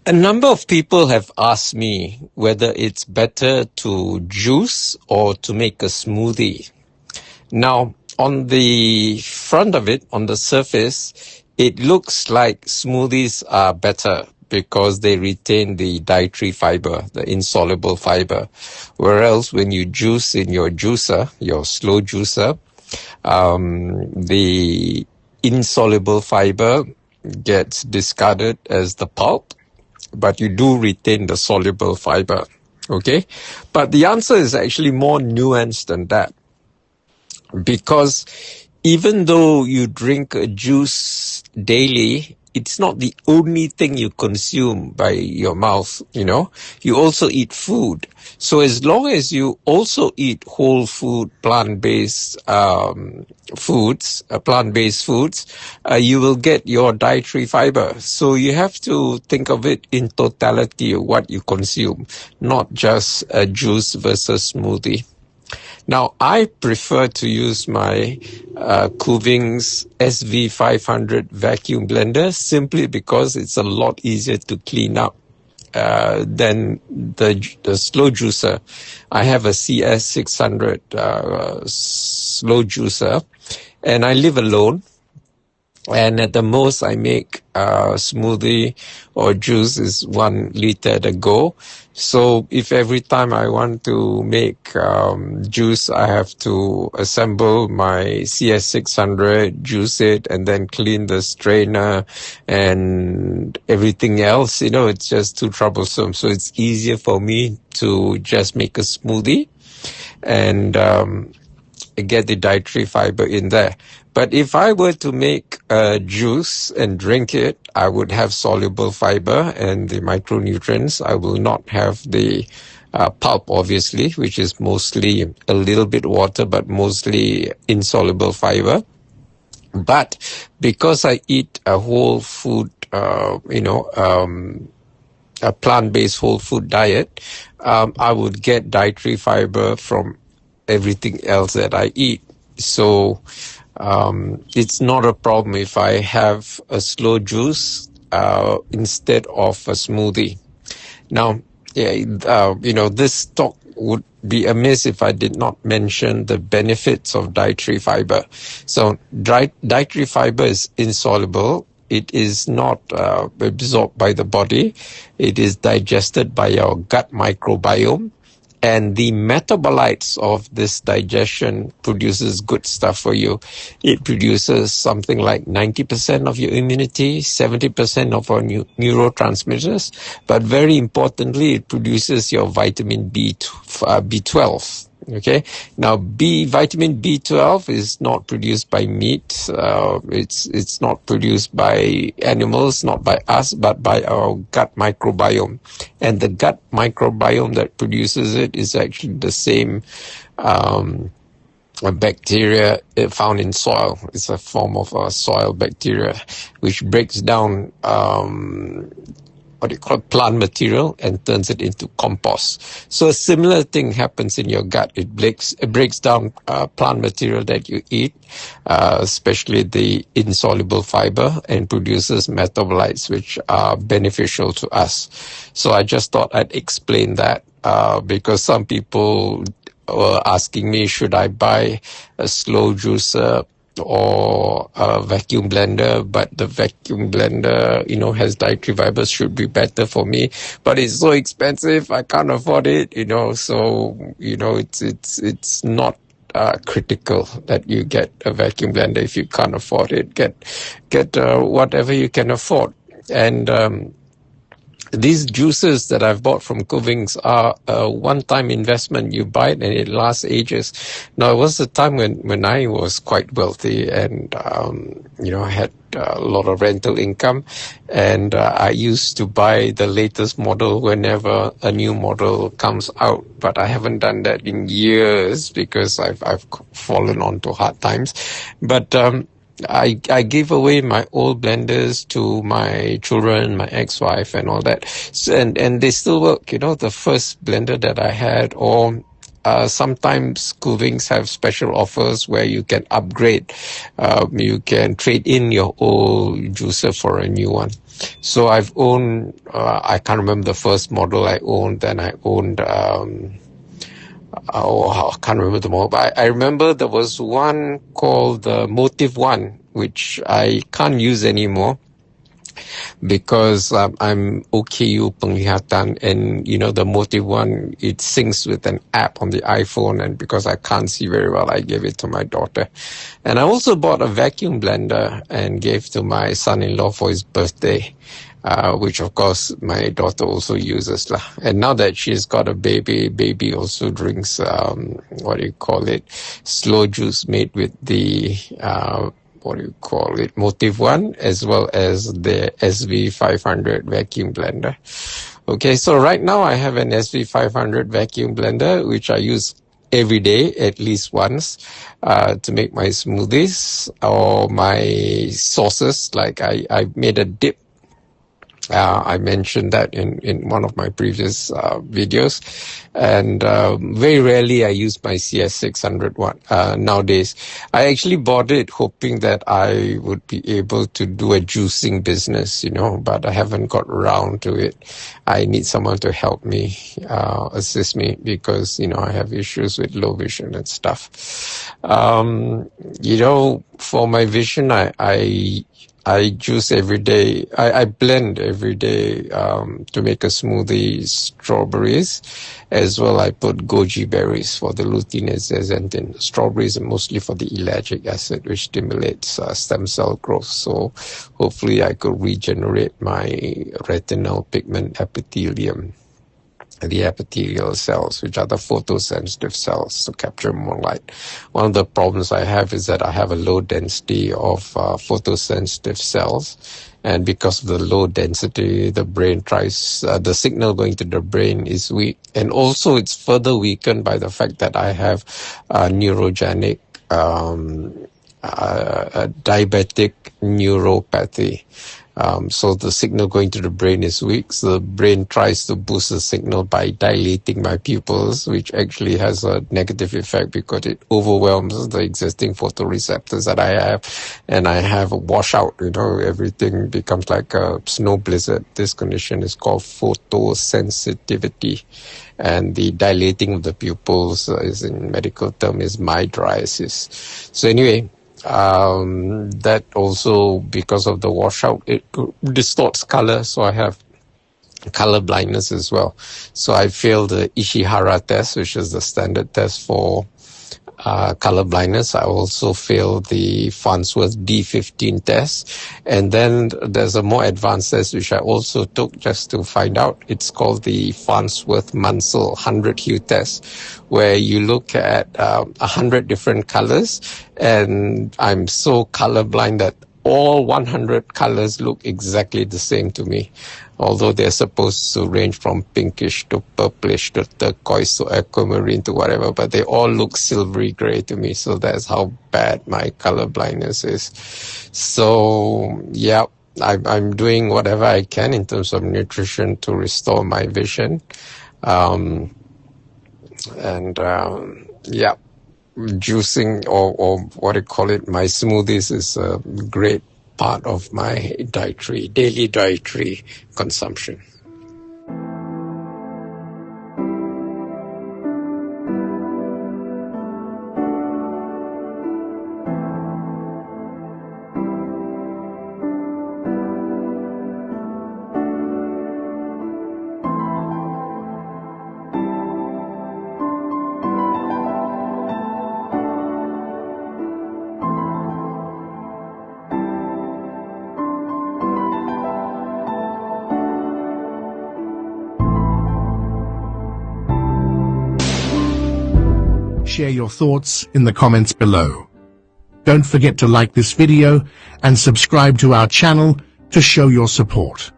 A number of people have asked me whether it's better to juice or to make a smoothie. Now, on the front of it, on the surface, it looks like smoothies are better because they retain the dietary fiber, the insoluble fiber. Whereas when you juice in your juicer, your slow juicer, the insoluble fiber gets discarded as the pulp, but you do retain the soluble fiber. Okay? But the answer is actually more nuanced than that. Because even though you drink a juice daily, it's not the only thing you consume by your mouth, you know. You also eat food. So as long as you also eat whole food, plant-based foods, you will get your dietary fiber. So you have to think of it in totality of what you consume, not just a juice versus smoothie. Now, I prefer to use my Kuvings SV500 vacuum blender simply because it's a lot easier to clean up than the slow juicer. I have a CS600 slow juicer, and I live alone. And at the most, I make smoothie or juice is 1 liter at a go. So if every time I want to make juice, I have to assemble my CS600, juice it, and then clean the strainer and everything else, you know, it's just too troublesome. So it's easier for me to just make a smoothie and get the dietary fiber in there. But if I were to make juice and drink it, I would have soluble fiber and the micronutrients. I will not have the pulp, obviously, which is mostly a little bit water, but mostly insoluble fiber. But because I eat a whole food, a plant-based whole food diet, I would get dietary fiber from everything else that I eat. So it's not a problem if I have a slow juice instead of a smoothie. Now, this talk would be amiss if I did not mention the benefits of dietary fiber. So dietary fiber is insoluble. It is not absorbed by the body. It is digested by our gut microbiome. And the metabolites of this digestion produces good stuff for you. It produces something like 90% of your immunity, 70% of our neurotransmitters, but very importantly, it produces your vitamin B12. Okay. Now, vitamin B12 is not produced by meat. It's not produced by animals, not by us, but by our gut microbiome. And the gut microbiome that produces it is actually the same bacteria found in soil. It's a form of soil bacteria, which breaks down plant material and turns it into compost. So a similar thing happens in your gut. It breaks down plant material that you eat, especially the insoluble fiber, and produces metabolites which are beneficial to us. So I just thought I'd explain that because some people were asking me, should I buy a slow juicer or a vacuum blender, but the vacuum blender, has dietary fibers, should be better for me, but it's so expensive, I can't afford it, so, it's not critical that you get a vacuum blender. If you can't afford it, get whatever you can afford. And these juices that I've bought from Kuvings are a one-time investment. You buy it and it lasts ages. Now, it was a time when I was quite wealthy and, I had a lot of rental income, and I used to buy the latest model whenever a new model comes out. But I haven't done that in years because I've fallen onto hard times. But I gave away my old blenders to my children, my ex-wife and all that. And they still work, the first blender that I had, or sometimes Kuvings have special offers where you can upgrade. You can trade in your old juicer for a new one. So I've owned, I can't remember the first model I owned, then I owned, I can't remember the model, but I remember there was one called the Motive One, which I can't use anymore because I'm OKU penglihatan, and the Motive One, it syncs with an app on the iPhone, and because I can't see very well, I gave it to my daughter. And I also bought a vacuum blender and gave to my son-in-law for his birthday, which of course my daughter also uses lah. And now that she's got a baby also drinks slow juice made with the Motive One, as well as the SV500 vacuum blender. Okay, so right now I have an SV500 vacuum blender, which I use every day, at least once, to make my smoothies or my sauces. Like I made a dip. I mentioned that in one of my previous videos, and very rarely I use my CS600 one nowadays. I actually bought it hoping that I would be able to do a juicing business, but I haven't got around to it. I need someone to help me, assist me, because I have issues with low vision and stuff. For my vision, I juice every day. I blend every day to make a smoothie, strawberries, as well I put goji berries for the lutein and zeaxanthin. Strawberries are mostly for the ellagic acid, which stimulates stem cell growth. So hopefully I could regenerate my retinal pigment epithelium, the epithelial cells, which are the photosensitive cells, to capture more light. One of the problems I have is that I have a low density of photosensitive cells, and because of the low density, the brain tries, the signal going to the brain is weak, and also it's further weakened by the fact that I have neurogenic diabetic neuropathy. So the signal going to the brain is weak. So the brain tries to boost the signal by dilating my pupils, which actually has a negative effect because it overwhelms the existing photoreceptors that I have. And I have a washout, everything becomes like a snow blizzard. This condition is called photosensitivity. And the dilating of the pupils is, in medical term, is mydriasis. So anyway, that also, because of the washout, it distorts color, so I have color blindness as well. So I failed the Ishihara test, which is the standard test for color blindness. I also failed the Farnsworth D15 test, and then there's a more advanced test which I also took just to find out. It's called the Farnsworth Munsell 100 hue test, where you look at 100 different colors, and I'm so colorblind that all 100 colors look exactly the same to me, although they're supposed to range from pinkish to purplish to turquoise to aquamarine to whatever, but they all look silvery gray to me. So that's how bad my color blindness is. So yeah, I'm doing whatever I can in terms of nutrition to restore my vision. Juicing or what I call it, my smoothies is a great part of my daily dietary consumption. Share your thoughts in the comments below. Don't forget to like this video and subscribe to our channel to show your support.